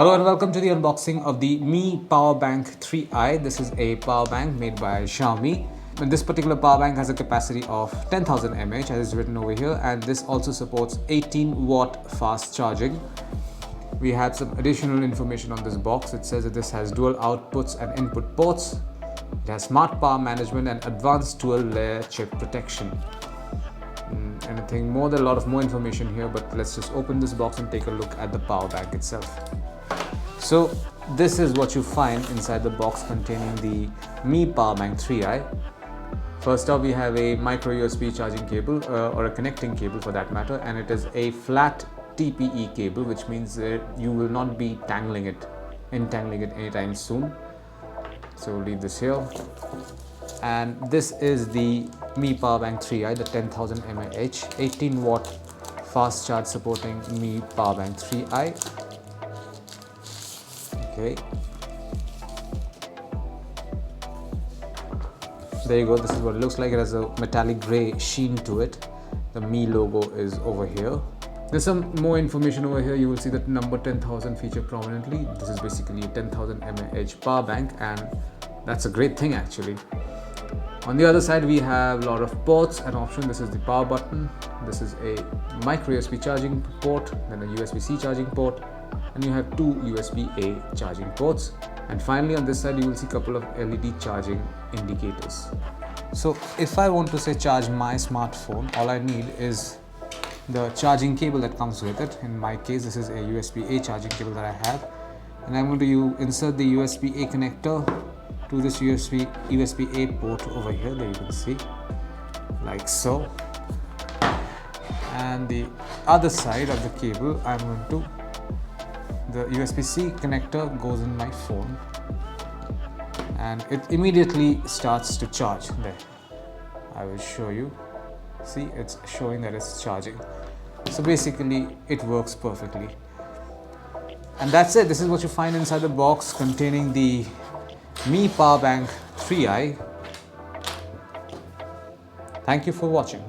Hello and welcome to the unboxing of the Mi Power Bank 3i. This is a power bank made by Xiaomi. And this particular power bank has a capacity of 10,000 mAh as is written over here, and this also supports 18 watt fast charging. We had some additional information on this box. It says that this has dual outputs and input ports. It has smart power management and advanced dual layer chip protection. Anything more? There's a lot of more information here, but let's just open this box and take a look at the power bank itself. So this is what you find inside the box containing the Mi Power Bank 3i. First off, we have a micro USB charging cable or a connecting cable for that matter, and it is a flat TPE cable, which means that you will not be entangling it anytime soon. So we'll leave this here. And this is the Mi Power Bank 3i, the 10,000 mAh 18 watt fast charge supporting Mi Power Bank 3i. Okay, there you go. This is what it looks like. It has a metallic gray sheen to it. The Mi logo is over here. There's some more information over here. You will see that number 10,000 featured prominently. This is basically a 10,000 mAh power bank, and that's a great thing actually. On the other side, we have a lot of ports and options. This is the power button. This is a micro USB charging port, then a USB-C charging port, and you have two USB-A charging ports. And finally, on this side, you will see a couple of LED charging indicators. So if I want to say charge my smartphone, all I need is the charging cable that comes with it. In my case, this is a USB-A charging cable that I have, and I'm going to insert the USB-A connector to this USB-A port over here. There you can see, like so. And the other side of the cable, I'm going to the USB-C connector goes in my phone, and it immediately starts to charge. There, I will show you. See, it's showing that it's charging. So basically, it works perfectly. And that's it. This is what you find inside the box containing the Mi Power Bank 3i. Thank you for watching.